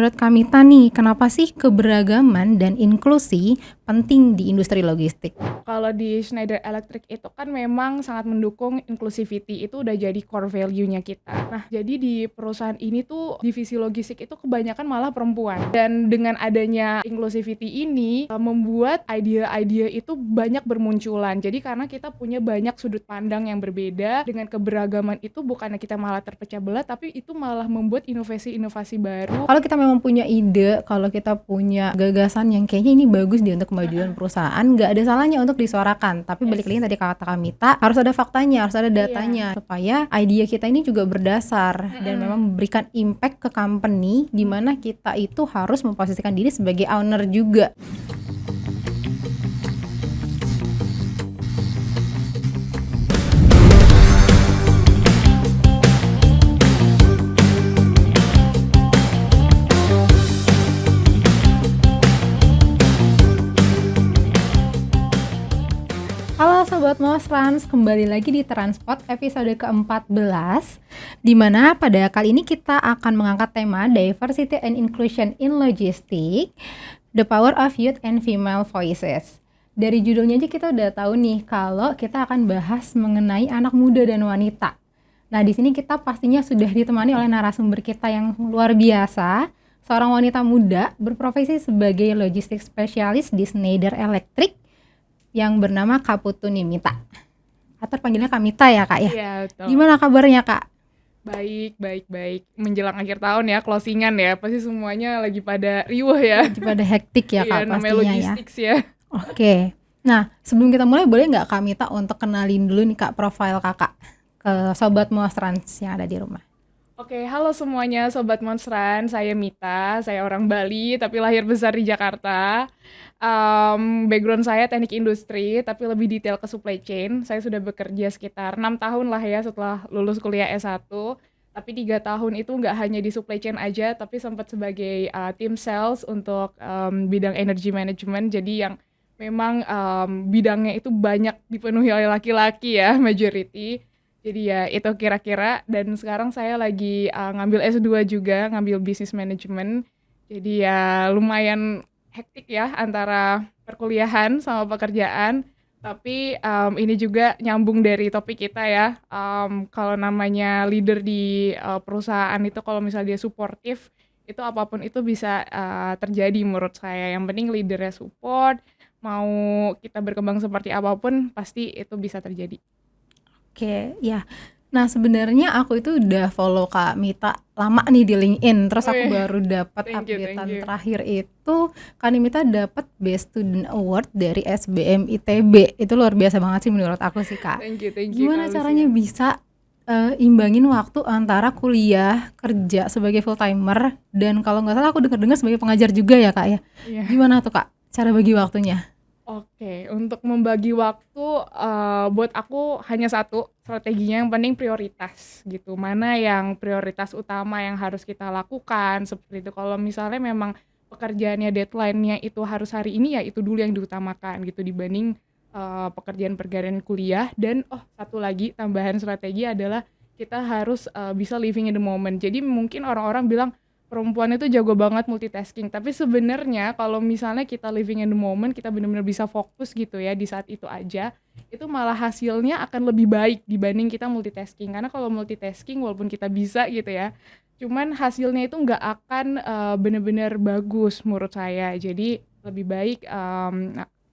menurut Kamita nih, kenapa sih keberagaman dan inklusi penting di industri logistik? Kalau di Schneider Electric itu kan memang sangat mendukung inclusivity, itu udah jadi core value-nya kita. Nah, jadi di perusahaan ini tuh divisi logistik itu kebanyakan malah perempuan. Dan dengan adanya inclusivity ini membuat ide-ide itu banyak bermunculan. Jadi karena kita punya banyak sudut pandang yang berbeda, dengan keberagaman itu bukannya kita malah terpecah belah, tapi itu malah membuat inovasi-inovasi baru. Kalau kita memang punya ide, kalau kita punya gagasan yang kayaknya ini bagus deh untuk kemajuan perusahaan, nggak ada salahnya untuk disuarakan. Tapi balik lagi tadi kata Kamita, harus ada faktanya, harus ada datanya, supaya ide kita ini juga berdasar dan memang memberikan impact ke company, di mana kita itu harus memposisikan diri sebagai owner juga. Halo Sobat Mosrans, kembali lagi di Transport episode ke-14, di mana pada kali ini kita akan mengangkat tema Diversity and Inclusion in Logistics, The Power of Youth and Female Voices. Dari judulnya aja kita udah tahu nih kalau kita akan bahas mengenai anak muda dan wanita. Nah, di sini kita pastinya sudah ditemani oleh narasumber kita yang luar biasa, seorang wanita muda berprofesi sebagai logistik spesialis di Schneider Electric yang bernama Kak Putu Nimita, atau panggilnya Kamita ya Kak ya? Iya, betul. Gimana kabarnya Kak? Baik. Menjelang akhir tahun ya, closingan ya, pasti semuanya lagi pada riuh ya. Lagi pada hektik ya Kak, Iya, namanya pastinya ya. logistics ya. Oke, nah sebelum kita mulai boleh nggak Kamita untuk kenalin dulu nih Kak profil kakak ke Sobat Mosrans yang ada di rumah? Oke, halo semuanya Sobat Monsran, saya Mita, saya orang Bali tapi lahir besar di Jakarta. Background saya teknik industri tapi lebih detail ke supply chain. Saya sudah bekerja sekitar 6 tahun lah ya setelah lulus kuliah S1. Tapi 3 tahun itu nggak hanya di supply chain aja, tapi sempat sebagai tim sales untuk bidang energy management. Jadi yang memang bidangnya itu banyak dipenuhi oleh laki-laki ya, majority. Jadi ya itu kira-kira, dan sekarang saya lagi ngambil S2 juga, ngambil business management. Jadi ya lumayan hektik ya antara perkuliahan sama pekerjaan. Tapi ini juga nyambung dari topik kita ya. Kalau namanya leader di perusahaan itu kalau misalnya dia suportif, itu apapun itu bisa terjadi menurut saya. Yang penting leadernya support, mau kita berkembang seperti apapun pasti itu bisa terjadi. Oke, ya. Nah sebenarnya aku itu udah follow Kak Mita lama nih di LinkedIn. Terus aku baru dapat Thank you. terakhir itu Kak Mita dapat Best Student Award dari SBM ITB. Itu luar biasa banget sih menurut aku sih Kak. Thank you. Gimana caranya bisa imbangin waktu antara kuliah, kerja sebagai full timer, dan kalau nggak salah aku dengar sebagai pengajar juga ya Kak ya. Iya. Gimana tuh Kak cara bagi waktunya? Oke, untuk membagi waktu buat aku hanya satu strateginya, yang penting prioritas gitu. Mana yang prioritas utama yang harus kita lakukan seperti itu. Kalau misalnya memang pekerjaannya deadline-nya itu harus hari ini, ya itu dulu yang diutamakan gitu dibanding pekerjaan kuliah. Dan satu lagi tambahan strategi adalah kita harus bisa living in the moment. Jadi mungkin orang-orang bilang perempuan itu jago banget multitasking, tapi sebenarnya kalau misalnya kita living in the moment, kita benar-benar bisa fokus gitu ya di saat itu aja, itu malah hasilnya akan lebih baik dibanding kita multitasking. Karena kalau multitasking walaupun kita bisa gitu ya, cuman hasilnya itu nggak akan benar-benar bagus menurut saya. Jadi lebih baik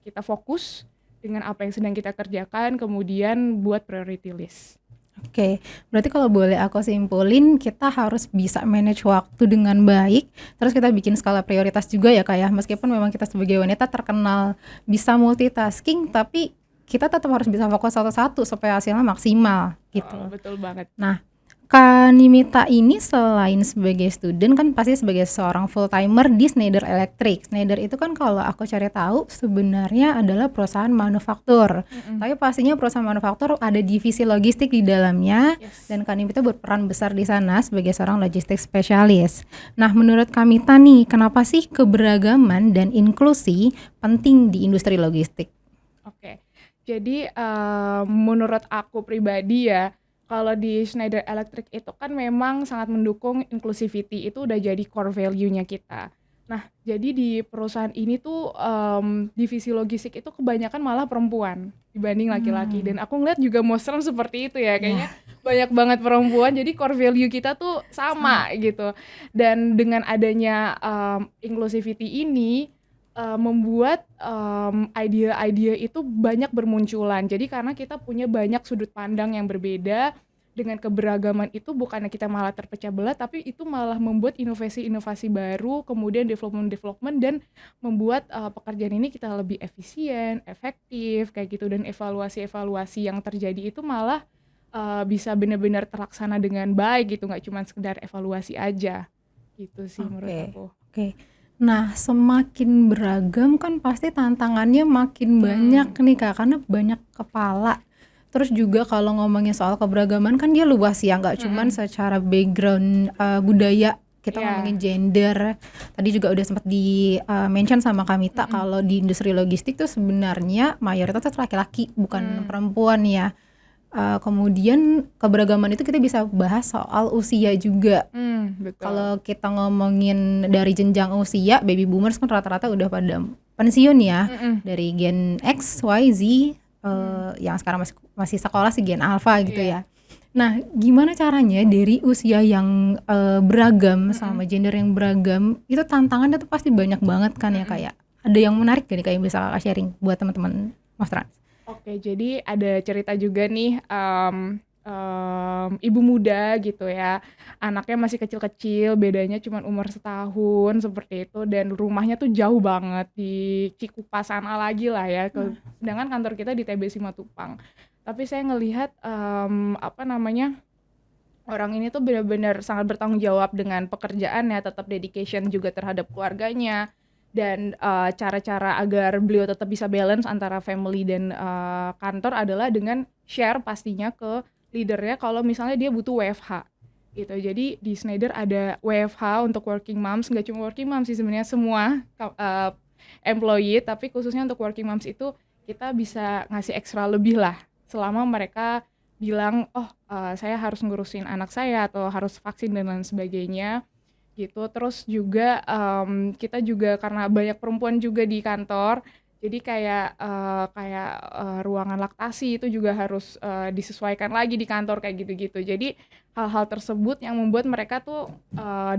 kita fokus dengan apa yang sedang kita kerjakan, kemudian buat priority list. Oke, berarti kalau boleh aku simpulin, kita harus bisa manage waktu dengan baik, terus kita bikin skala prioritas juga ya Kak ya, meskipun memang kita sebagai wanita terkenal bisa multitasking, tapi kita tetap harus bisa fokus satu-satu supaya hasilnya maksimal gitu. Betul banget. Nah, Kak Nimita ini selain sebagai student kan pasti sebagai seorang full timer di Schneider Electric. Schneider itu kan kalau aku cari tahu sebenarnya adalah perusahaan manufaktur. Tapi pastinya perusahaan manufaktur ada divisi logistik di dalamnya. Yes. Dan Kak Nimita berperan besar di sana sebagai seorang logistik spesialis. Nah, menurut Kak Nimita nih, kenapa sih keberagaman dan inklusi penting di industri logistik? Oke. Jadi menurut aku pribadi ya, Kalau di Schneider Electric itu kan memang sangat mendukung inclusivity, itu udah jadi core value-nya kita. Nah, jadi di perusahaan ini tuh, divisi logistik itu kebanyakan malah perempuan dibanding laki-laki, dan aku ngeliat juga Mosrem seperti itu ya, kayaknya Ya, banyak banget perempuan, jadi core value kita tuh sama. sama gitu. Dan dengan adanya, inclusivity ini, membuat, idea-idea itu banyak bermunculan. Jadi karena kita punya banyak sudut pandang yang berbeda, dengan keberagaman itu bukannya kita malah terpecah belah, tapi itu malah membuat inovasi-inovasi baru, kemudian development-development, dan membuat, pekerjaan ini kita lebih efisien, efektif, kayak gitu. Dan evaluasi-evaluasi yang terjadi itu malah, bisa benar-benar terlaksana dengan baik gitu, nggak cuma sekedar evaluasi aja, gitu sih menurut Oke, aku. oke. Nah, semakin beragam kan pasti tantangannya makin banyak Mhm, nih Kak, karena banyak kepala. Terus juga kalau ngomongin soal keberagaman kan dia luas ya, nggak cuman mhm, secara background budaya, kita iya, ngomongin gender. Tadi juga udah sempat di mention sama Kamita mhm, kalau di industri logistik tuh sebenarnya mayoritas tuh laki-laki, bukan mmm, perempuan ya. Kemudian keberagaman itu kita bisa bahas soal usia juga. betul, Kalau kita ngomongin dari jenjang usia, baby boomers kan rata-rata udah pada pensiun ya. mhm, Dari Gen X, Y, Z, mmm, yang sekarang masih masih sekolah sih Gen Alpha gitu iya, ya. Nah, gimana caranya dari usia yang beragam mhm, sama gender yang beragam, itu tantangannya tuh pasti banyak banget kan ya, mhm. kayak ada yang menarik gak nih kayak bisa Kakak sharing buat teman-teman Mas Trans? Oke, jadi ada cerita juga nih, ibu muda gitu ya, anaknya masih kecil-kecil, bedanya cuman umur setahun, seperti itu, dan rumahnya tuh jauh banget di Cikupa sana lagi lah ya, sedangkan kantor kita di TB Simatupang. Tapi saya ngelihat, apa namanya, orang ini tuh benar-benar sangat bertanggung jawab dengan pekerjaannya, tetap dedication juga terhadap keluarganya, dan, cara-cara agar beliau tetap bisa balance antara family dan, kantor adalah dengan share pastinya ke leader-nya kalau misalnya dia butuh WFH, gitu. Jadi di Schneider ada WFH untuk working moms, nggak cuma working moms sih sebenarnya semua employee, tapi khususnya untuk working moms itu kita bisa ngasih ekstra lebih lah, selama mereka bilang, "Oh, saya harus ngurusin anak saya atau harus vaksin dan lain sebagainya," gitu. Terus juga, kita juga karena banyak perempuan juga di kantor, jadi kayak ruangan laktasi itu juga harus, disesuaikan lagi di kantor kayak gitu-gitu. Jadi hal-hal tersebut yang membuat mereka tuh,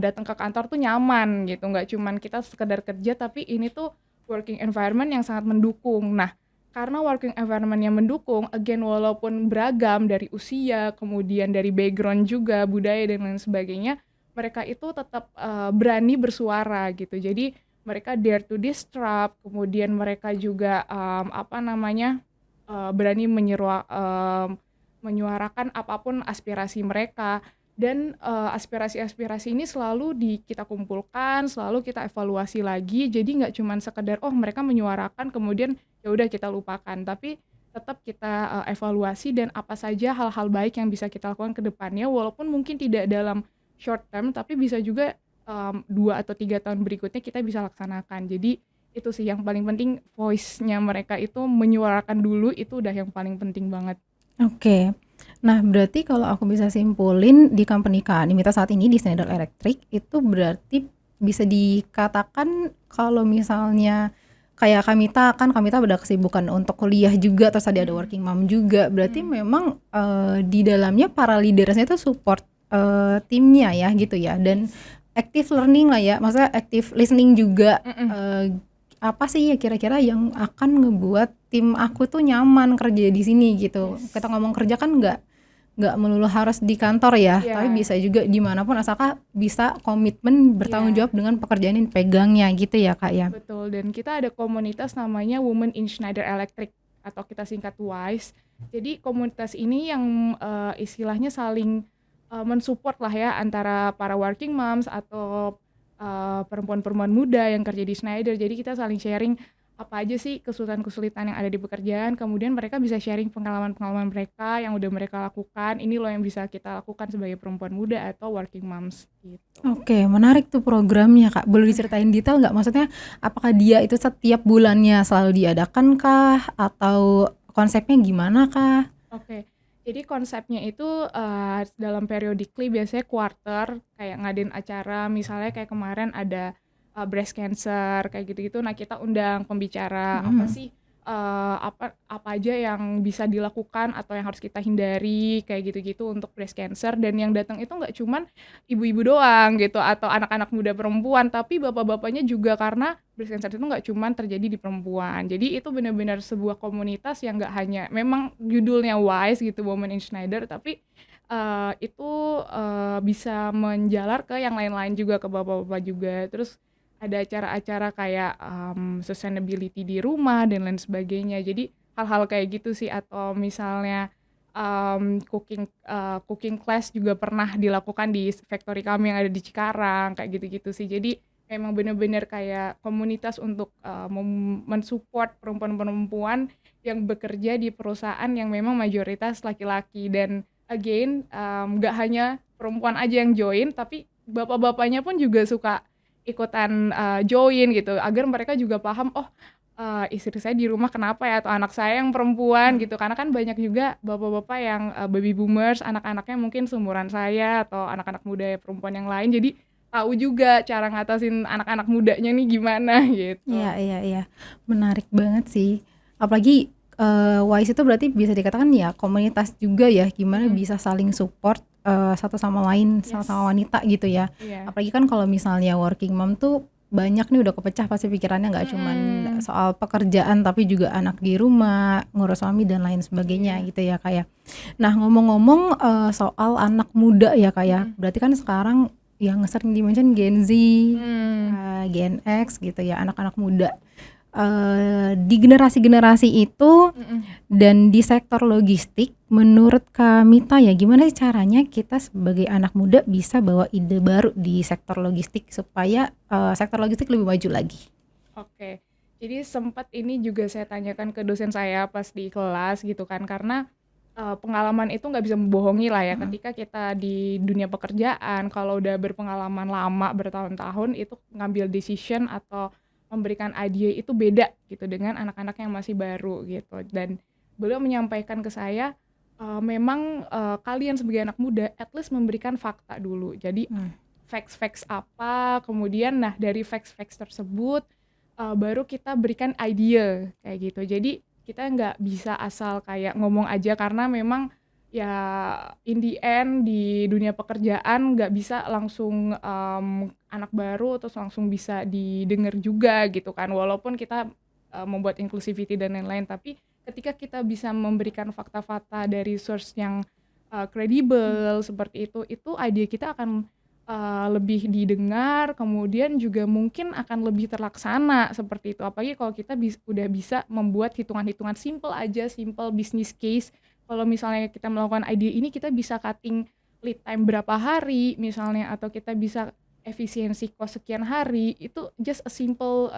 datang ke kantor tuh nyaman gitu, nggak cuman kita sekedar kerja, tapi ini tuh working environment yang sangat mendukung. Nah, karena working environment yang mendukung, again walaupun beragam dari usia, kemudian dari background juga, budaya dan lain sebagainya, mereka itu tetap, berani bersuara gitu. Jadi mereka dare to disrupt, kemudian mereka juga, apa namanya, berani menyuarakan apapun aspirasi mereka, dan, aspirasi-aspirasi ini selalu kita kumpulkan, selalu kita evaluasi lagi. Jadi nggak cuman sekedar, oh mereka menyuarakan kemudian ya udah kita lupakan, tapi tetap kita, evaluasi dan apa saja hal-hal baik yang bisa kita lakukan ke depannya, walaupun mungkin tidak dalam short term, tapi bisa juga, 2 atau 3 tahun berikutnya kita bisa laksanakan. Jadi itu sih yang paling penting, voice-nya mereka itu menyuarakan dulu, itu udah yang paling penting banget. Oke. Nah, berarti kalau aku bisa simpulin di company Kak Nimita saat ini di Schneider Electric itu berarti bisa dikatakan kalau misalnya kayak Kamita kan Kamita udah kesibukan untuk kuliah juga terus tadi ada Mhm, working mom juga berarti mhm, memang di dalamnya para leadersnya itu support timnya ya gitu ya dan yes, active learning lah ya maksudnya active listening juga mhm, apa sih ya kira-kira yang akan ngebuat tim aku tuh nyaman kerja di sini gitu. Kita yes, ngomong kerja kan nggak melulu harus di kantor ya, tapi iya, bisa juga dimanapun asalkan bisa komitmen bertanggung iya, jawab dengan pekerjaan yang pegangnya gitu ya Kak ya. betul. Dan kita ada komunitas namanya Women in Schneider Electric atau kita singkat WISE. Jadi komunitas ini yang, istilahnya saling, men-support lah ya antara para working moms atau, perempuan-perempuan muda yang kerja di Schneider. Jadi kita saling sharing apa aja sih kesulitan-kesulitan yang ada di pekerjaan, kemudian mereka bisa sharing pengalaman-pengalaman mereka yang udah mereka lakukan, ini loh yang bisa kita lakukan sebagai perempuan muda atau working moms, gitu. Oke, menarik tuh programnya Kak. Boleh diceritain detail nggak? Maksudnya apakah dia itu setiap bulannya selalu diadakan kah? Atau konsepnya gimana kah? Oke. Jadi konsepnya itu, dalam periodically biasanya quarter kayak ngadain acara misalnya kayak kemarin ada, breast cancer kayak gitu-gitu. Nah kita undang pembicara, apa Mhm. sih, apa aja yang bisa dilakukan atau yang harus kita hindari kayak gitu-gitu untuk breast cancer, dan yang datang itu nggak cuman ibu-ibu doang gitu atau anak-anak muda perempuan, tapi bapak-bapaknya juga karena breast cancer itu nggak cuman terjadi di perempuan. Jadi itu benar-benar sebuah komunitas yang nggak hanya memang judulnya WISE gitu, Women in Schneider, tapi, itu, bisa menjalar ke yang lain-lain juga, ke bapak-bapak juga. Terus ada acara-acara kayak, sustainability di rumah dan lain sebagainya. Jadi hal-hal kayak gitu sih, atau misalnya, cooking class juga pernah dilakukan di factory kami yang ada di Cikarang, kayak gitu-gitu sih. Jadi memang benar-benar kayak komunitas untuk, men-support perempuan-perempuan yang bekerja di perusahaan yang memang mayoritas laki-laki. Dan again, nggak hanya perempuan aja yang join, tapi bapak-bapaknya pun juga suka ikutan, join gitu, agar mereka juga paham, "Oh, istri saya di rumah kenapa ya?" Atau anak saya yang perempuan Mhm. gitu. Karena kan banyak juga bapak-bapak yang, baby boomers, anak-anaknya mungkin seumuran saya atau anak-anak muda perempuan yang lain, jadi tahu juga cara ngatasin anak-anak mudanya nih gimana Iya, gitu. iya, iya. Menarik banget sih. Apalagi, WISE itu berarti bisa dikatakan ya komunitas juga ya, gimana Mhm, bisa saling support, satu sama lain, sama-sama yes, wanita gitu ya. iya, Apalagi kan kalau misalnya working mom tuh banyak nih udah kepecah pasti pikirannya nggak cuman mhm, soal pekerjaan, tapi juga anak di rumah, ngurus suami dan lain sebagainya iya, gitu ya, Kak, ya. Nah ngomong-ngomong, soal anak muda ya, Kak, ya, mhm, berarti kan sekarang yang sering di-mention Gen Z, mmm, Gen X gitu ya, anak-anak muda. Di generasi-generasi itu mhm. dan di sektor logistik, menurut Kak Mita ya, gimana sih caranya kita sebagai anak muda bisa bawa ide baru di sektor logistik supaya, sektor logistik lebih maju lagi? Oke. Jadi sempat ini juga saya tanyakan ke dosen saya pas di kelas gitu kan, karena, pengalaman itu nggak bisa membohongi lah ya, Mhm. ketika kita di dunia pekerjaan kalau udah berpengalaman lama bertahun-tahun itu ngambil decision atau memberikan ide itu beda gitu dengan anak-anak yang masih baru gitu. Dan beliau menyampaikan ke saya, memang, kalian sebagai anak muda at least memberikan fakta dulu. Jadi Mmm. facts-facts apa, kemudian nah dari facts-facts tersebut, baru kita berikan idea kayak gitu. Jadi kita nggak bisa asal kayak ngomong aja, karena memang ya in the end di dunia pekerjaan nggak bisa langsung, anak baru terus langsung bisa didengar juga gitu kan. Walaupun kita, membuat inclusivity dan lain-lain, tapi ketika kita bisa memberikan fakta-fakta dari source yang, kredibel seperti itu ide kita akan, lebih didengar, kemudian juga mungkin akan lebih terlaksana seperti itu. Apalagi kalau kita udah bisa membuat hitungan-hitungan simple aja, simple business case. Kalau misalnya kita melakukan ide ini, kita bisa cutting lead time berapa hari misalnya, atau kita bisa efisiensi cost sekian hari, itu just a simple,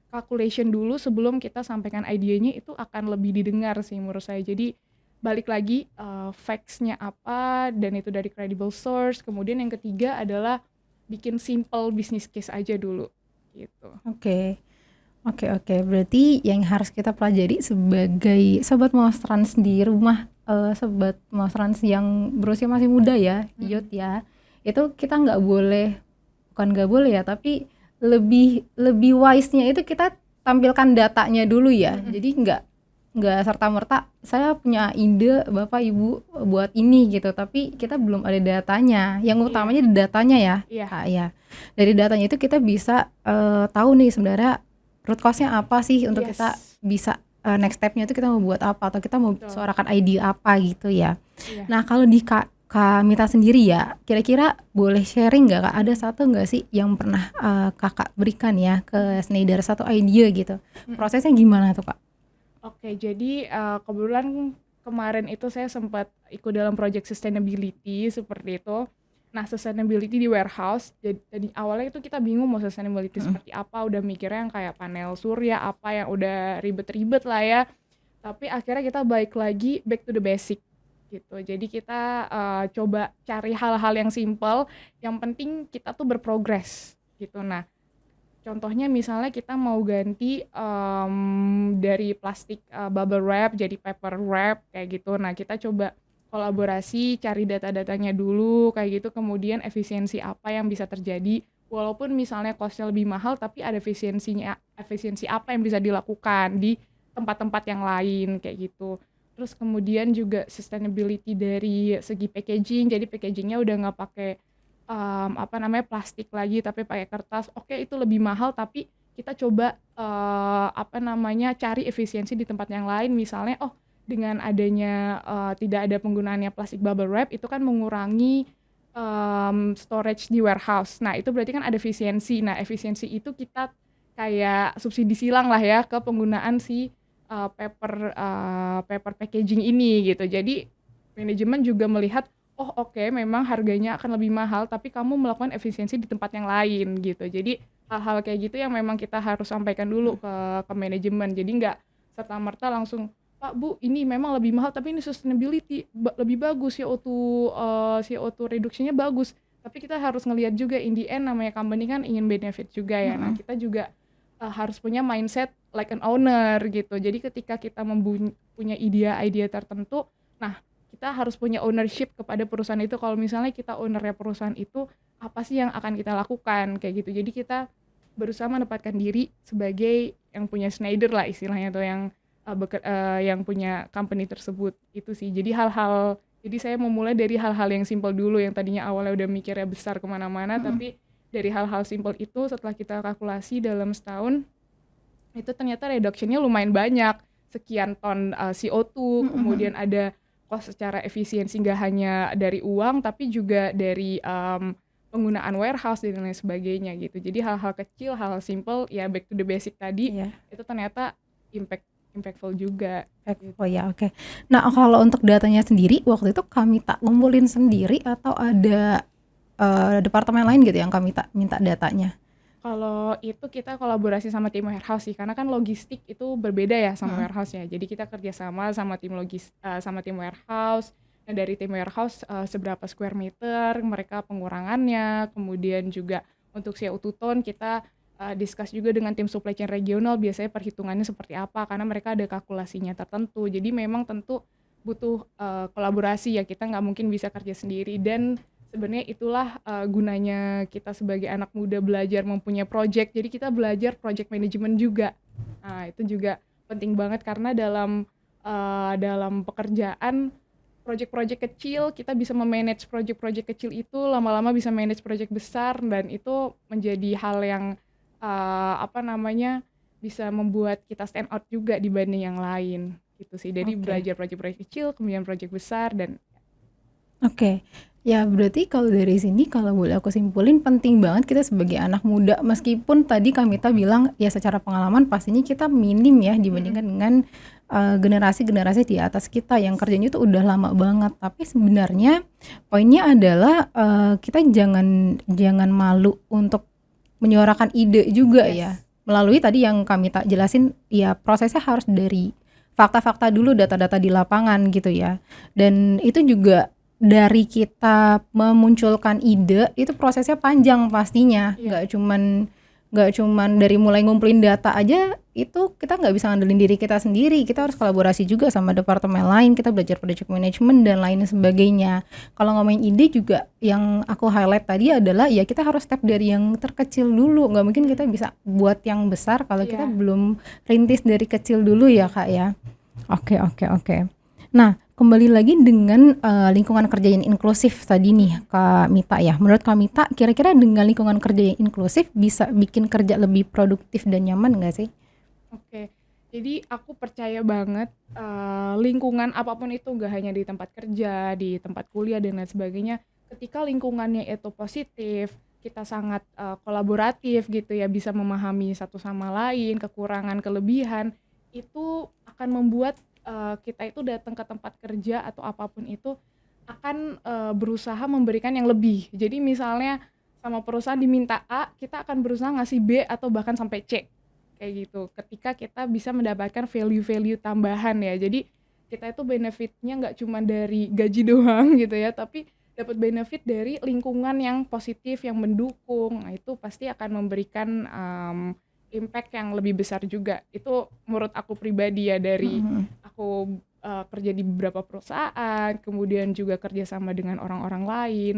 calculation dulu sebelum kita sampaikan idenya, itu akan lebih didengar sih menurut saya. Jadi balik lagi, facts-nya apa dan itu dari credible source, kemudian yang ketiga adalah bikin simple business case aja dulu, gitu. Oke. Oke, oke. Berarti yang harus kita pelajari sebagai sobat monstrans di rumah, sobat monstrans yang berusia masih muda ya, youth Mhm, ya, itu kita nggak boleh, bukan nggak boleh ya, tapi lebih lebih wise-nya itu kita tampilkan datanya dulu ya. mhm, Jadi nggak serta-merta saya punya ide Bapak Ibu buat ini gitu, tapi kita belum ada datanya. Yang iya, utamanya di datanya ya, iya, Kak, ya. Dari datanya itu kita bisa, tahu nih sebenarnya root cause-nya apa sih untuk kita yes, bisa, next step-nya itu kita mau buat apa atau kita mau betul, suarakan ide apa gitu ya. iya, Nah kalau di Kak Mita sendiri ya, kira-kira boleh sharing nggak Kak, ada satu nggak sih yang pernah, Kakak berikan ya ke mhm, Schneider, satu ide gitu, mhm. prosesnya gimana tuh Kak? Oke, jadi, kebetulan kemarin itu saya sempat ikut dalam project sustainability seperti itu. Nah, sustainability di warehouse, jadi awalnya itu kita bingung mau sustainability Mhm. seperti apa, udah mikirnya yang kayak panel surya, apa yang udah ribet-ribet lah ya. Tapi akhirnya kita balik lagi back to the basic gitu. Jadi kita, coba cari hal-hal yang simple, yang penting kita tuh berprogres gitu. Nah, contohnya misalnya kita mau ganti, dari plastik, bubble wrap jadi paper wrap kayak gitu. Nah, kita coba kolaborasi, cari data-datanya dulu kayak gitu, kemudian efisiensi apa yang bisa terjadi, walaupun misalnya cost-nya lebih mahal tapi ada efisiensi apa yang bisa dilakukan di tempat-tempat yang lain kayak gitu. Terus kemudian juga sustainability dari segi packaging, jadi packagingnya udah nggak pakai plastik lagi tapi pakai kertas. Oke, itu lebih mahal tapi kita coba cari efisiensi di tempat yang lain. Misalnya, dengan adanya tidak ada penggunaannya plastik bubble wrap itu kan mengurangi storage di warehouse. Nah, itu berarti kan ada efisiensi. Nah, efisiensi itu kita kayak subsidi silang lah ya ke penggunaan si paper packaging ini gitu. Jadi manajemen juga melihat, oh oke, memang harganya akan lebih mahal, tapi kamu melakukan efisiensi di tempat yang lain gitu. Jadi hal-hal kayak gitu yang memang kita harus sampaikan dulu ke manajemen. Jadi nggak serta-merta langsung, Pak Bu, ini memang lebih mahal, tapi ini sustainability lebih bagus, CO2 reduksinya bagus. Tapi kita harus ngelihat juga in the end namanya company kan ingin benefit juga ya. Nah, kita juga harus punya mindset like an owner gitu. Jadi ketika kita punya ide-ide tertentu, nah kita harus punya ownership kepada perusahaan itu. Kalau misalnya kita ownernya perusahaan itu, apa sih yang akan kita lakukan kayak gitu. Jadi kita berusaha menempatkan diri sebagai yang punya Schneider lah istilahnya tuh, yang punya company tersebut itu sih. Jadi saya memulai dari hal-hal yang simpel dulu, yang tadinya awalnya udah mikirnya besar kemana-mana, tapi dari hal-hal simpel itu setelah kita kalkulasi dalam setahun itu ternyata reduction-nya lumayan banyak, sekian ton CO2, kemudian ada cost secara efisiensi nggak hanya dari uang tapi juga dari penggunaan warehouse dan lain sebagainya gitu. Jadi hal-hal kecil, hal-hal simple ya, back to the basic tadi, itu ternyata impactful juga. Oh ya, oke. Nah, kalau untuk datanya sendiri waktu itu kami tak ngumpulin sendiri atau ada departemen lain gitu yang kami tak minta datanya? Kalau itu kita kolaborasi sama tim warehouse sih, karena kan logistik itu berbeda ya sama warehouse ya. Jadi kita kerjasama sama tim warehouse. Nah, dari tim warehouse seberapa square meter mereka pengurangannya, kemudian juga untuk CO2 ton kita discuss juga dengan tim supply chain regional, biasanya perhitungannya seperti apa, karena mereka ada kalkulasinya tertentu. Jadi memang tentu butuh kolaborasi ya, kita nggak mungkin bisa kerja sendiri. Dan sebenarnya itulah gunanya kita sebagai anak muda belajar mempunyai project. Jadi kita belajar project management juga. Nah, itu juga penting banget karena dalam pekerjaan project-project kecil kita bisa memanage project-project kecil itu, lama-lama bisa manage project besar, dan itu menjadi hal yang bisa membuat kita stand out juga dibanding yang lain gitu sih. Dari belajar project-project kecil kemudian project besar dan Oke. Ya berarti kalau dari sini kalau boleh aku simpulin penting banget kita sebagai anak muda, meskipun tadi Kamita bilang ya secara pengalaman pastinya kita minim ya dibandingkan dengan generasi-generasi di atas kita yang kerjanya itu udah lama banget. Tapi sebenarnya poinnya adalah kita jangan malu untuk menyuarakan ide juga ya. Melalui tadi yang Kamita jelasin ya, prosesnya harus dari fakta-fakta dulu, data-data di lapangan gitu ya. Dan itu juga dari kita memunculkan ide itu prosesnya panjang pastinya, nggak cuman dari mulai ngumpulin data aja itu kita nggak bisa ngandelin diri kita sendiri, kita harus kolaborasi juga sama departemen lain, kita belajar project management dan lain sebagainya. Kalau ngomongin ide juga yang aku highlight tadi adalah ya kita harus step dari yang terkecil dulu, nggak mungkin kita bisa buat yang besar kalau kita belum rintis dari kecil dulu ya Kak ya. Oke. Nah, kembali lagi dengan lingkungan kerja yang inklusif tadi nih Kak Mita ya. Menurut Kak Mita, kira-kira dengan lingkungan kerja yang inklusif bisa bikin kerja lebih produktif dan nyaman nggak sih? Oke, jadi aku percaya banget lingkungan apapun itu, nggak hanya di tempat kerja, di tempat kuliah dan lain sebagainya. Ketika lingkungannya itu positif, kita sangat kolaboratif gitu ya, bisa memahami satu sama lain, kekurangan, kelebihan, itu akan membuat kita itu datang ke tempat kerja atau apapun itu akan berusaha memberikan yang lebih. Jadi misalnya sama perusahaan diminta A, kita akan berusaha ngasih B atau bahkan sampai C kayak gitu. Ketika kita bisa mendapatkan value-value tambahan ya. Jadi kita itu benefitnya nggak cuma dari gaji doang gitu ya, tapi dapat benefit dari lingkungan yang positif, yang mendukung. Nah, itu pasti akan memberikan impact yang lebih besar juga. Itu menurut aku pribadi ya, dari aku kerja di beberapa perusahaan, kemudian juga kerjasama dengan orang-orang lain,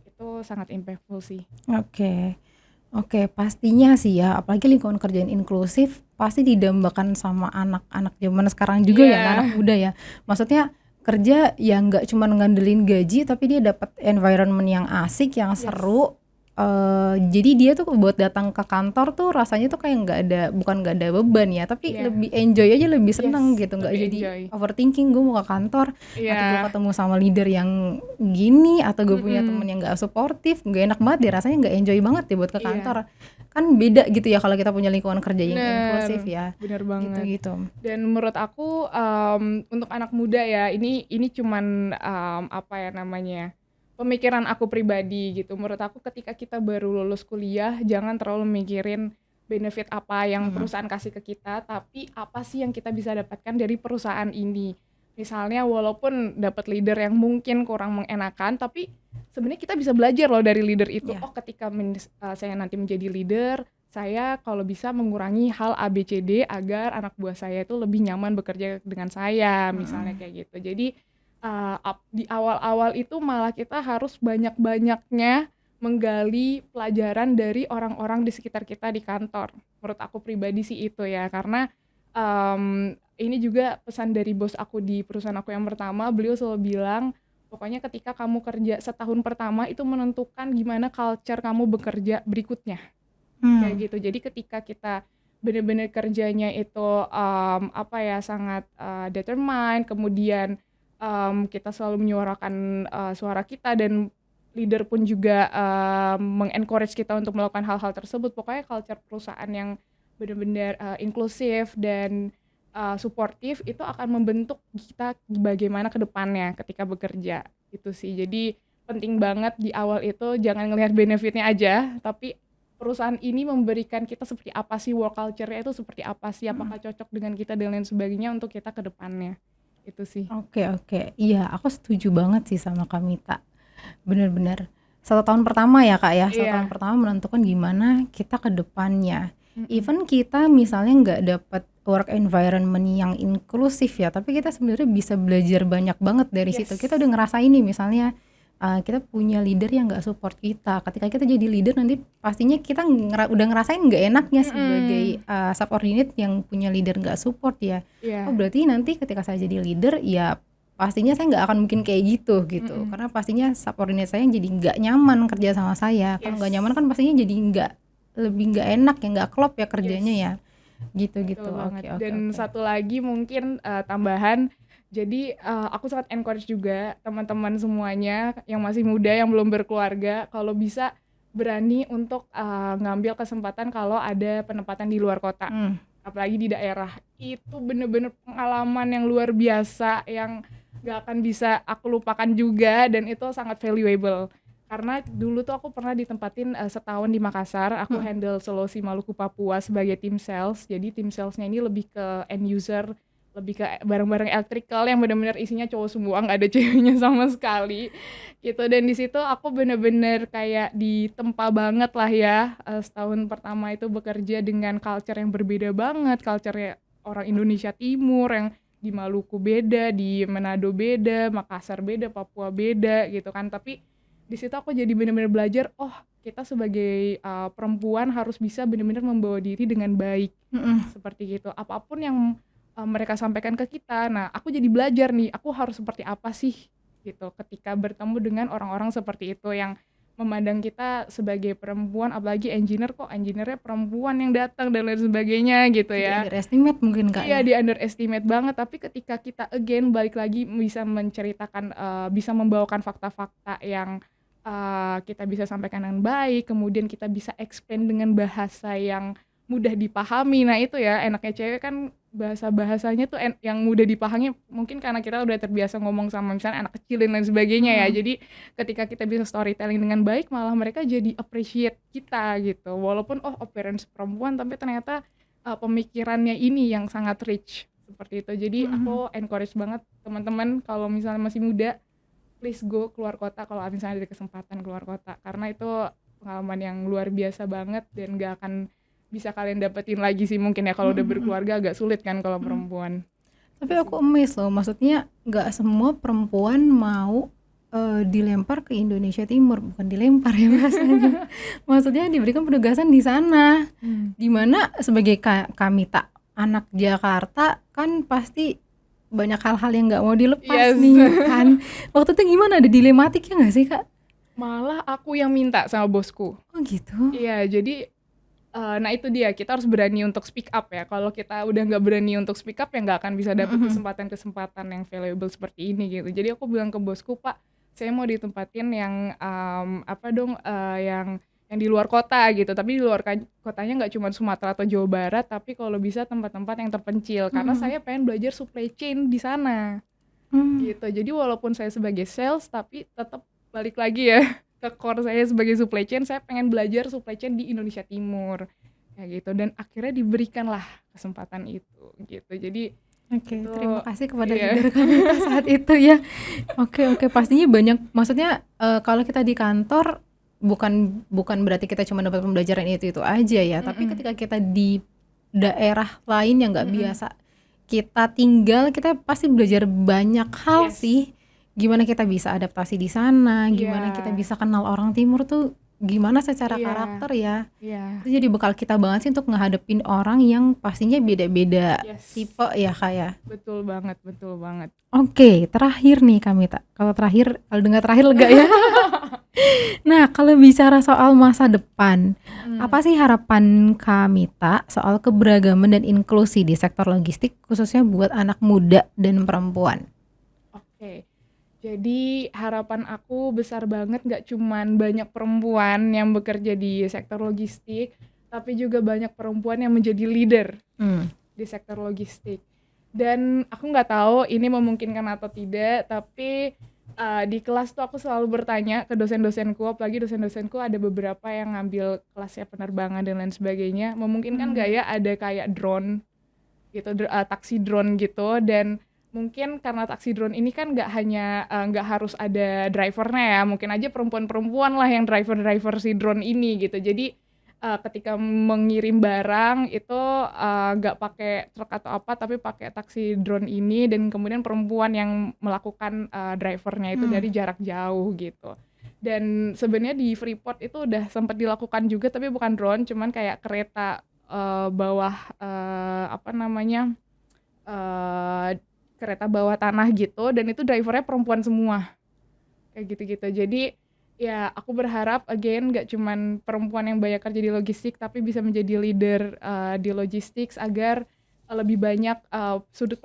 itu sangat impactful sih. Oke. Oke, pastinya sih ya, apalagi lingkungan kerja yang inklusif pasti didambakan sama anak-anak zaman sekarang juga ya, Iya, anak muda ya. Maksudnya kerja yang nggak cuma ngandelin gaji, tapi dia dapat environment yang asik, yang yes, seru. Jadi dia tuh buat datang ke kantor tuh rasanya tuh kayak bukan nggak ada beban ya, tapi iya, lebih enjoy aja, lebih seneng yes, gitu, nggak lebih jadi enjoy. overthinking gue mau ke kantor atau gue Iya, ketemu sama leader yang gini atau gue punya temen mhm, yang nggak suportif, nggak enak banget deh rasanya, nggak enjoy banget deh buat ke iya, kantor. Kan beda gitu ya kalau kita punya lingkungan kerja yang inklusif bener, ya, bener banget. gitu-gitu. Dan menurut aku, untuk anak muda ya, ini cuman, apa ya namanya, pemikiran aku pribadi gitu. Menurut aku ketika kita baru lulus kuliah, jangan terlalu mikirin benefit apa yang Mhm, perusahaan kasih ke kita, tapi apa sih yang kita bisa dapatkan dari perusahaan ini. Misalnya walaupun dapat leader yang mungkin kurang mengenakan, tapi sebenarnya kita bisa belajar loh dari leader itu. iya, Oh, ketika saya nanti menjadi leader, saya kalau bisa mengurangi hal A, B, C, D agar anak buah saya itu lebih nyaman bekerja dengan saya, misalnya mhm, kayak gitu. Jadi di awal-awal itu malah kita harus banyak-banyaknya menggali pelajaran dari orang-orang di sekitar kita di kantor. Menurut aku pribadi sih itu ya, karena ini juga pesan dari bos aku di perusahaan aku yang pertama, beliau selalu bilang, pokoknya ketika kamu kerja setahun pertama itu menentukan gimana culture kamu bekerja berikutnya. Kayak mmm, gitu. Jadi ketika kita bener-bener kerjanya itu, apa ya, sangat, determine, kemudian, kita selalu menyuarakan, suara kita dan leader pun juga, meng-encourage kita untuk melakukan hal-hal tersebut. Pokoknya culture perusahaan yang benar-benar inklusif dan, suportif itu akan membentuk kita bagaimana ke depannya ketika bekerja, itu sih. Jadi penting banget di awal itu jangan ngelihat benefitnya aja, tapi perusahaan ini memberikan kita seperti apa sih, work culture-nya itu seperti apa sih, mhm. apakah cocok dengan kita dan lain sebagainya untuk kita ke depannya, itu sih. Oke, oke. Iya, aku setuju banget sih sama Kamita. Bener-bener. 1 tahun pertama ya Kak ya, 1 tahun Iya, pertama menentukan gimana kita ke depannya. mhm, Even kita misalnya nggak dapet work environment yang inklusif ya, tapi kita sebenarnya bisa belajar banyak banget dari situ. Kita yes, udah ngerasain nih misalnya, kita punya leader yang nggak support kita. Ketika kita jadi leader nanti pastinya kita udah ngerasain nggak enaknya sebagai, mhm, subordinate yang punya leader nggak support ya. Oh iya, berarti nanti ketika saya jadi leader ya pastinya saya nggak akan mungkin kayak gitu, mhm, karena pastinya subordinate saya jadi nggak nyaman kerja sama saya. Kalau nggak nyaman yes, kan pastinya jadi lebih nggak enak ya, nggak klop ya kerjanya ya, yes. gitu-gitu. Betul banget. Oke, oke, Dan oke. satu lagi mungkin, tambahan, jadi, aku sangat encourage juga teman-teman semuanya yang masih muda, yang belum berkeluarga, kalau bisa berani untuk, ngambil kesempatan kalau ada penempatan di luar kota, Mmm, apalagi di daerah. Itu bener-bener pengalaman yang luar biasa, yang nggak akan bisa aku lupakan juga dan itu sangat valuable. Karena dulu tuh aku pernah ditempatin, setahun di Makassar, aku mhm. handle Sulawesi Maluku Papua sebagai tim sales. Jadi tim salesnya ini lebih ke end user, lebih ke barang-barang electrical yang benar-benar isinya cowok semua, nggak ada ceweknya sama sekali, gitu. Dan di situ aku bener-bener kayak ditempa banget lah ya, setahun pertama itu bekerja dengan culture yang berbeda banget, culture-nya orang Indonesia Timur, yang di Maluku beda, di Manado beda, Makassar beda, Papua beda, gitu kan. Tapi di situ aku jadi bener-bener belajar, oh kita sebagai perempuan harus bisa bener-bener membawa diri dengan baik, Mhm. seperti gitu. Apapun yang mereka sampaikan ke kita, nah aku jadi belajar nih, aku harus seperti apa sih gitu ketika bertemu dengan orang-orang seperti itu yang memandang kita sebagai perempuan, apalagi engineer, kok engineer-nya perempuan yang datang dan lain sebagainya gitu Di ya. underestimate mungkin Kak Iya, ya? di underestimate banget, tapi ketika kita again balik lagi bisa menceritakan, bisa membawakan fakta-fakta yang, kita bisa sampaikan dengan baik, kemudian kita bisa explain dengan bahasa yang mudah dipahami. Nah itu ya, enaknya cewek kan bahasa-bahasanya tuh yang mudah dipahami mungkin karena kita udah terbiasa ngomong sama misalnya anak kecil dan lain sebagainya ya. Mhm. Jadi ketika kita bisa storytelling dengan baik, malah mereka jadi appreciate kita gitu. Walaupun, oh appearance perempuan, tapi ternyata pemikirannya ini yang sangat rich, seperti itu. Jadi Mhm. aku encourage banget teman-teman kalau misalnya masih muda, please go keluar kota kalau misalnya ada kesempatan keluar kota. Karena itu pengalaman yang luar biasa banget dan gak akan bisa kalian dapetin lagi sih mungkin ya kalau Mhm, udah mhm, berkeluarga agak sulit kan kalau mhm. perempuan. Tapi Gitu aku sih. amazed loh, maksudnya nggak semua perempuan mau dilempar ke Indonesia Timur, bukan dilempar ya bahasanya. Maksudnya diberikan penugasan di sana, Hmm. di mana sebagai kami tak anak Jakarta kan pasti banyak hal-hal yang nggak mau dilepas Yes. nih kan. Waktu itu gimana, ada dilematik ya nggak sih Kak? Malah aku yang minta sama bosku. Oh gitu. Iya, jadi nah itu dia, kita harus berani untuk speak up ya. Kalau kita udah nggak berani untuk speak up, ya nggak akan bisa dapet Mhm. kesempatan-kesempatan yang valuable seperti ini gitu. Jadi aku bilang ke bosku, "Pak, saya mau ditempatin yang, apa dong, yang di luar kota gitu, tapi di luar kotanya nggak cuma Sumatera atau Jawa Barat, tapi kalau bisa tempat-tempat yang terpencil, karena Mhm. saya pengen belajar supply chain di sana." Hmm. Gitu. Jadi walaupun saya sebagai sales, tapi tetap balik lagi ya ke core saya sebagai supply chain, saya pengen belajar supply chain di Indonesia Timur, kayak gitu. Dan akhirnya diberikanlah kesempatan itu, gitu. Jadi Oke, itu terima kasih kepada iya. leader kami saat itu ya. Oke, pastinya banyak, maksudnya kalau kita di kantor bukan bukan berarti kita cuma dapat pembelajaran itu aja ya, tapi Mhm, ketika kita di daerah lain yang nggak mhm. biasa kita tinggal, kita pasti belajar banyak hal Yes. sih. Gimana kita bisa adaptasi di sana, Iya. gimana kita bisa kenal orang timur tuh gimana secara Iya. karakter ya. Iya. Itu jadi bekal kita banget sih untuk ngehadapin orang yang pastinya beda-beda Yes. tipe ya Kak ya. Betul banget, betul banget. Oke, terakhir nih Kamita. Kalau terakhir, kalau dengar terakhir lega ya. Nah, kalau bicara soal masa depan, apa Mhm. sih harapan Kamita soal keberagaman dan inklusi di sektor logistik khususnya buat anak muda dan perempuan? Oke. Jadi harapan aku besar banget, nggak cuman banyak perempuan yang bekerja di sektor logistik, tapi juga banyak perempuan yang menjadi leader Hmm. di sektor logistik. Dan aku nggak tahu ini memungkinkan atau tidak, tapi di kelas tuh aku selalu bertanya ke dosen-dosenku, apalagi dosen-dosenku ada beberapa yang ngambil kelasnya penerbangan dan lain sebagainya, memungkinkan nggak Hmm. ya ada kayak drone gitu, taksi drone gitu. Dan mungkin karena taksi drone ini kan nggak harus ada drivernya ya, mungkin aja perempuan-perempuan lah yang driver si drone ini gitu. Jadi ketika mengirim barang itu nggak pakai truk atau apa, tapi pakai taksi drone ini, dan kemudian perempuan yang melakukan drivernya itu Hmm. dari jarak jauh gitu. Dan sebenarnya di Freeport itu udah sempat dilakukan juga, tapi bukan drone, cuman kayak kereta bawah, apa namanya, eee, kereta bawah tanah gitu, dan itu drivernya perempuan semua, kayak gitu-gitu. Jadi ya aku berharap again nggak cuman perempuan yang banyak kerja di logistik, tapi bisa menjadi leader di logistics, agar lebih banyak sudut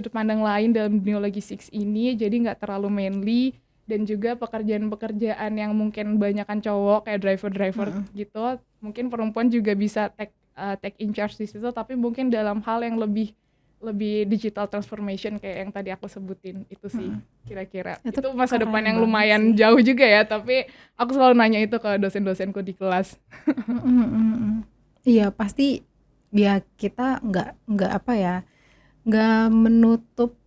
pandang lain dalam dunia logistics ini, jadi nggak terlalu mainly. Dan juga pekerjaan-pekerjaan yang mungkin banyakan cowok kayak driver-driver Hmm. gitu, mungkin perempuan juga bisa take in charge di situ, tapi mungkin dalam hal yang lebih lebih digital transformation kayak yang tadi aku sebutin itu sih. Hmm. Kira-kira Itu itu masa depan keren yang banget lumayan sih. jauh juga ya, tapi aku selalu nanya itu ke dosen-dosenku di kelas. Iya, pasti ya kita nggak apa ya, nggak menutup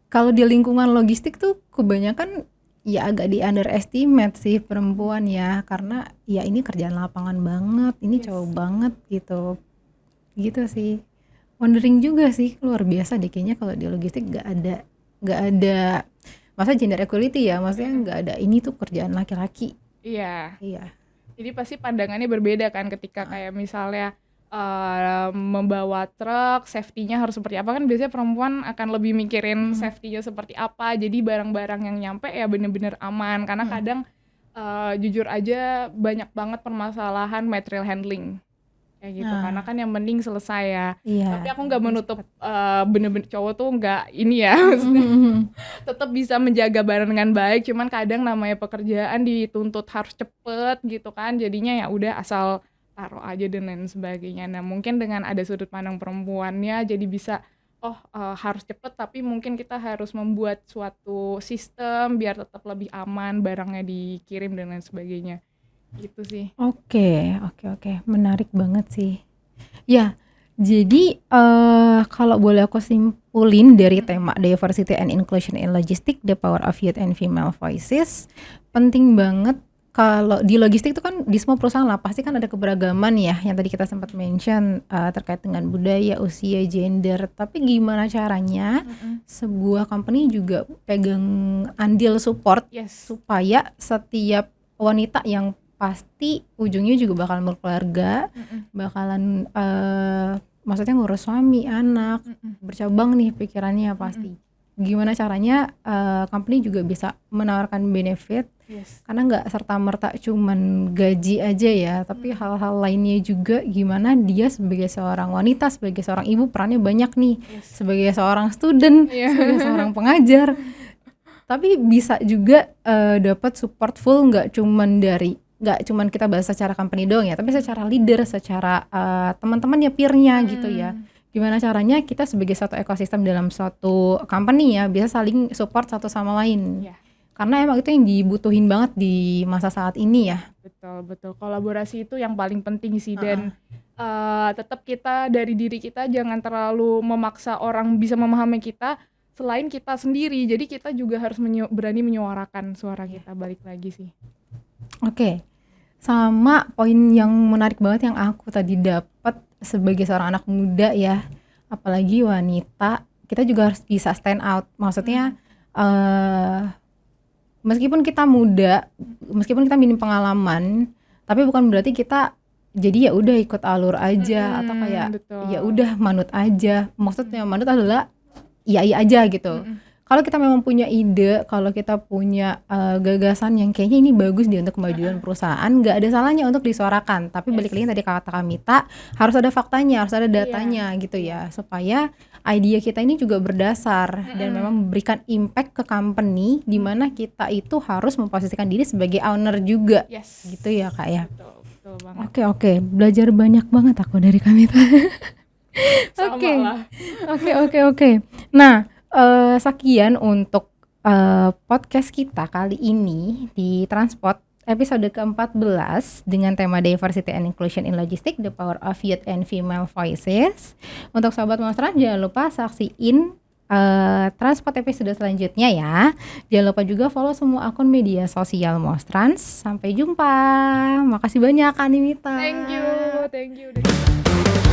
kalau di lingkungan logistik tuh kebanyakan ya agak di underestimate sih perempuan ya, karena ya ini kerjaan lapangan banget, ini Yes. cowok banget gitu. Gitu sih. Wondering juga sih, luar biasa deh kayaknya kalau di logistik nggak ada masa gender equality ya, maksudnya Mm-mm. nggak ada ini tuh kerjaan laki-laki. Iya. Iya. Jadi pasti pandangannya berbeda kan ketika kayak misalnya membawa truk, safety-nya harus seperti apa, kan biasanya perempuan akan lebih mikirin Mm, safety-nya seperti apa. Jadi barang-barang yang nyampe ya bener-bener aman, karena mm, kadang jujur aja banyak banget permasalahan material handling. Kayak gitu, karena nah kan yang penting selesai ya. iya, Tapi aku yang nggak penting menutup cepet. bener-bener cowok tuh nggak ini ya, maksudnya tetap bisa menjaga barang dengan baik, cuman kadang namanya pekerjaan dituntut harus cepet gitu kan, jadinya ya udah asal taruh aja dan lain sebagainya. Nah mungkin dengan ada sudut pandang perempuannya, jadi bisa harus cepet, tapi mungkin kita harus membuat suatu sistem biar tetap lebih aman barangnya dikirim dan lain sebagainya, gitu sih. Oke, menarik banget sih. Ya, jadi kalau boleh aku simpulin dari Mm-mm. tema diversity and inclusion in logistics, the power of youth and female voices, penting banget kalau di logistik itu kan di semua perusahaan lah pasti kan ada keberagaman ya yang tadi kita sempat mention terkait dengan budaya, usia, gender. Tapi gimana caranya sebuah company juga pegang andil support Yes. supaya setiap wanita yang pasti ujungnya juga bakalan berkeluarga, bakalan maksudnya ngurus suami, anak, bercabang nih pikirannya pasti. Gimana caranya company juga bisa menawarkan benefit Yes. karena nggak serta-merta cuman gaji aja ya, tapi hal-hal lainnya juga gimana dia sebagai seorang wanita, sebagai seorang ibu perannya banyak nih, sebagai seorang student, Iya. sebagai seorang pengajar, tapi bisa juga dapat support full nggak cuman kita bahas secara company doang ya, tapi secara leader, secara teman-teman ya peernya gitu ya. Gimana caranya kita sebagai satu ekosistem dalam suatu company ya bisa saling support satu sama lain. Iya. Karena emang itu yang dibutuhin banget di masa saat ini ya. Betul. Kolaborasi itu yang paling penting sih, dan tetap kita dari diri kita jangan terlalu memaksa orang bisa memahami kita selain kita sendiri. Jadi kita juga harus berani menyuarakan suara kita, balik lagi sih. Oke. Sama poin yang menarik banget yang aku tadi dapat sebagai seorang anak muda ya, apalagi wanita, kita juga harus bisa stand out. Maksudnya meskipun kita muda, meskipun kita minim pengalaman, tapi bukan berarti kita jadi ya udah ikut alur aja atau kayak Betul. ya udah manut aja. Maksudnya manut adalah iya aja gitu. Kalau kita memang punya ide, kalau kita punya gagasan yang kayaknya ini bagus dia untuk kemajuan perusahaan, nggak ada salahnya untuk disuarakan. Tapi balik lagi tadi kata Kamita, harus ada faktanya, harus ada datanya gitu ya, supaya idea kita ini juga berdasar dan memang memberikan impact ke company, di mana kita itu harus memposisikan diri sebagai owner juga. Yes. Gitu ya Kak ya. Betul banget. Oke, belajar banyak banget aku dari Kamita. Sama lah. Oke. Nah, sekian untuk podcast kita kali ini di Transport episode ke-14 dengan tema Diversity and Inclusion in Logistics, The Power of Youth and Female Voices. Untuk Sobat Monstran jangan lupa saksiin Transport episode selanjutnya ya. Jangan lupa juga follow semua akun media sosial Monstrans. Sampai jumpa. Makasih banyak Kak Nimita. Thank you.